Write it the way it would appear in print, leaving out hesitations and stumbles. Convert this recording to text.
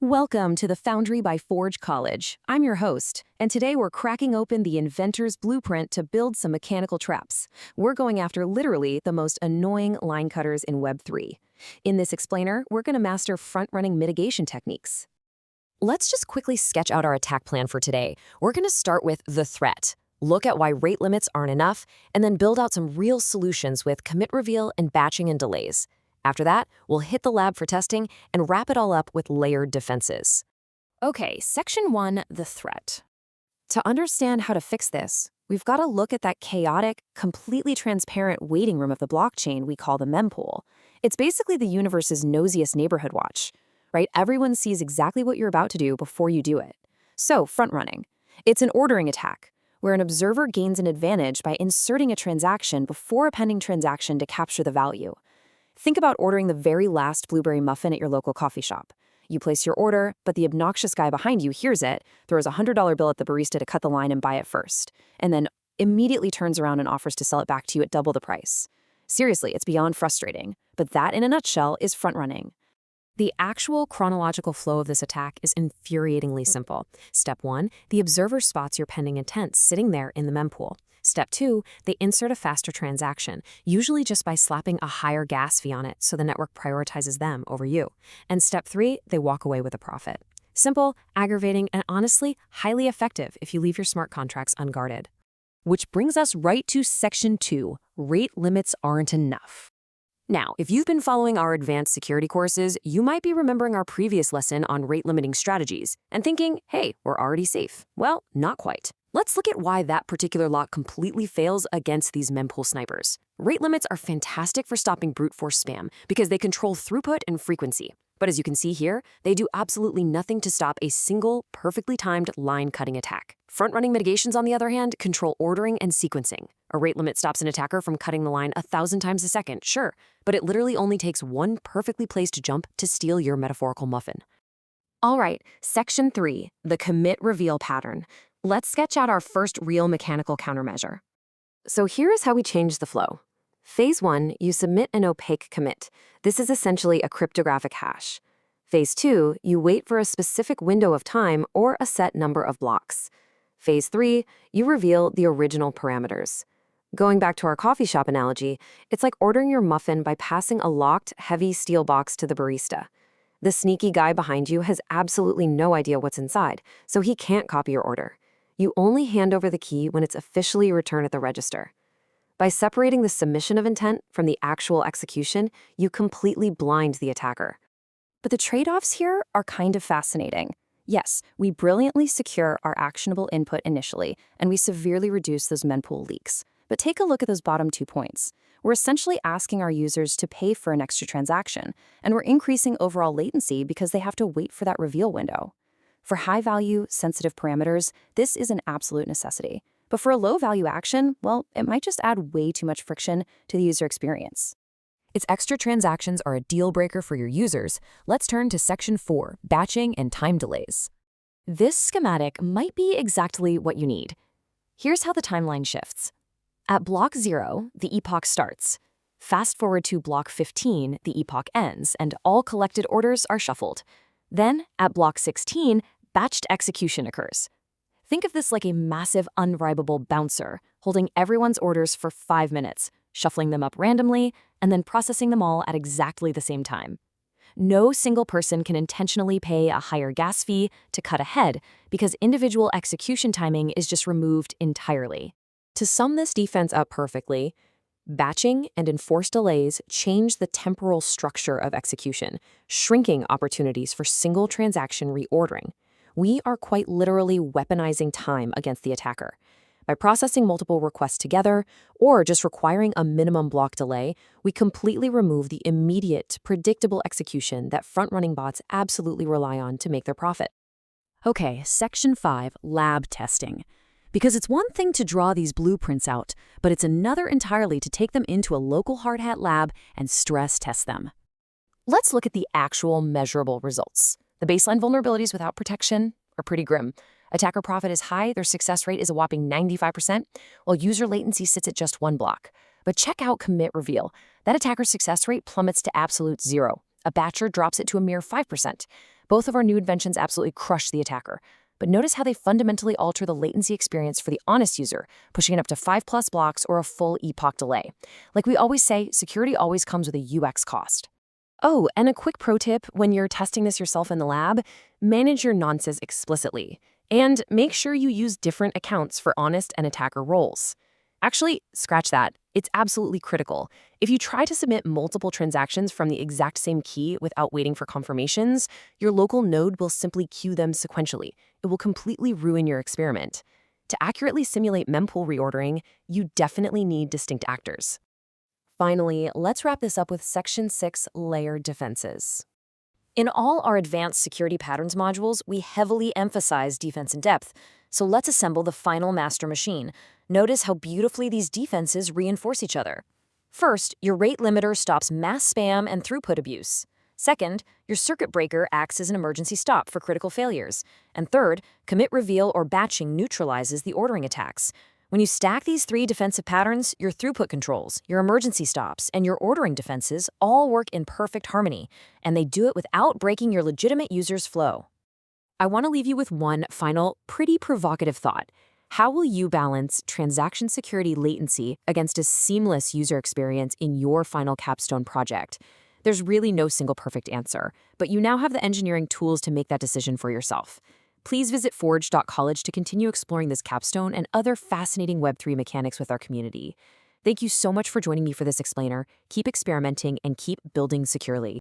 Welcome to the Foundry by Forge College. I'm your host, and today we're cracking open the inventor's blueprint to build some mechanical traps. We're going after literally the most annoying line cutters in Web3. In this explainer, we're going to master front-running mitigation techniques. Let's just quickly sketch out our attack plan for today. We're going to start with the threat, look at why rate limits aren't enough, and then build out some real solutions with commit reveal and batching and delays. After that, we'll hit the lab for testing and wrap it all up with layered defenses. Okay, Section 1, the threat. To understand how to fix this, we've got to look at that chaotic, completely transparent waiting room of the blockchain we call the mempool. It's basically the universe's nosiest neighborhood watch, right? Everyone sees exactly what you're about to do before you do it. So, front-running. It's an ordering attack, where an observer gains an advantage by inserting a transaction before a pending transaction to capture the value. Think about ordering the very last blueberry muffin at your local coffee shop. You place your order, but the obnoxious guy behind you hears it, throws a $100 bill at the barista to cut the line and buy it first, and then immediately turns around and offers to sell it back to you at double the price. Seriously, it's beyond frustrating, but that in a nutshell is front-running. The actual chronological flow of this attack is infuriatingly simple. Step 1, the observer spots your pending intent sitting there in the mempool. Step 2, they insert a faster transaction, usually just by slapping a higher gas fee on it so the network prioritizes them over you. And Step 3, they walk away with a profit. Simple, aggravating, and honestly, highly effective if you leave your smart contracts unguarded. Which brings us right to Section 2, rate limits aren't enough. Now, if you've been following our advanced security courses, you might be remembering our previous lesson on rate-limiting strategies and thinking, hey, we're already safe. Well, not quite. Let's look at why that particular lock completely fails against these mempool snipers. Rate limits are fantastic for stopping brute force spam because they control throughput and frequency. But as you can see here, they do absolutely nothing to stop a single, perfectly timed line-cutting attack. Front-running mitigations, on the other hand, control ordering and sequencing. A rate limit stops an attacker from cutting the line 1,000 times a second, sure, but it literally only takes one perfectly placed jump to steal your metaphorical muffin. All right, Section 3, the commit reveal pattern. Let's sketch out our first real mechanical countermeasure. So here is how we change the flow. Phase 1, you submit an opaque commit. This is essentially a cryptographic hash. Phase 2, you wait for a specific window of time or a set number of blocks. Phase 3, you reveal the original parameters. Going back to our coffee shop analogy, it's like ordering your muffin by passing a locked, heavy steel box to the barista. The sneaky guy behind you has absolutely no idea what's inside, so he can't copy your order. You only hand over the key when it's officially returned at the register. By separating the submission of intent from the actual execution, you completely blind the attacker. But the trade-offs here are kind of fascinating. Yes, we brilliantly secure our actionable input initially, and we severely reduce those mempool leaks. But take a look at those bottom 2 points. We're essentially asking our users to pay for an extra transaction, and we're increasing overall latency because they have to wait for that reveal window. For high-value, sensitive parameters, this is an absolute necessity. But for a low-value action, well, it might just add way too much friction to the user experience. Its extra transactions are a deal-breaker for your users. Let's turn to Section 4, batching and time delays. This schematic might be exactly what you need. Here's how the timeline shifts. At block 0, the epoch starts. Fast forward to block 15, the epoch ends, and all collected orders are shuffled. Then, at block 16, batched execution occurs. Think of this like a massive, unbribable bouncer, holding everyone's orders for 5 minutes, shuffling them up randomly, and then processing them all at exactly the same time. No single person can intentionally pay a higher gas fee to cut ahead because individual execution timing is just removed entirely. To sum this defense up perfectly, batching and enforced delays change the temporal structure of execution, shrinking opportunities for single transaction reordering. We are quite literally weaponizing time against the attacker. By processing multiple requests together, or just requiring a minimum block delay, we completely remove the immediate, predictable execution that front-running bots absolutely rely on to make their profit. Okay, Section 5, lab testing. Because it's one thing to draw these blueprints out, but it's another entirely to take them into a local Hardhat lab and stress test them. Let's look at the actual measurable results. The baseline vulnerabilities without protection are pretty grim. Attacker profit is high, their success rate is a whopping 95%, while user latency sits at just 1 block. But check out commit reveal. That attacker's success rate plummets to absolute 0. A batcher drops it to a mere 5%. Both of our new inventions absolutely crush the attacker. But notice how they fundamentally alter the latency experience for the honest user, pushing it up to 5+ blocks or a full epoch delay. Like we always say, security always comes with a UX cost. Oh, and a quick pro tip when you're testing this yourself in the lab, manage your nonces explicitly. And make sure you use different accounts for honest and attacker roles. Actually, scratch that. It's absolutely critical. If you try to submit multiple transactions from the exact same key without waiting for confirmations, your local node will simply queue them sequentially. It will completely ruin your experiment. To accurately simulate mempool reordering, you definitely need distinct actors. Finally, let's wrap this up with Section 6 layered defenses. In all our advanced security patterns modules, we heavily emphasize defense in depth. So let's assemble the final master machine. Notice how beautifully these defenses reinforce each other. First, your rate limiter stops mass spam and throughput abuse. Second, your circuit breaker acts as an emergency stop for critical failures. And third, commit reveal or batching neutralizes the ordering attacks. When you stack these three defensive patterns, your throughput controls, your emergency stops, and your ordering defenses all work in perfect harmony, and they do it without breaking your legitimate user's flow. I want to leave you with one final, pretty provocative thought. How will you balance transaction security latency against a seamless user experience in your final capstone project? There's really no single perfect answer, but you now have the engineering tools to make that decision for yourself. Please visit forge.college to continue exploring this capstone and other fascinating Web3 mechanics with our community. Thank you so much for joining me for this explainer. Keep experimenting and keep building securely.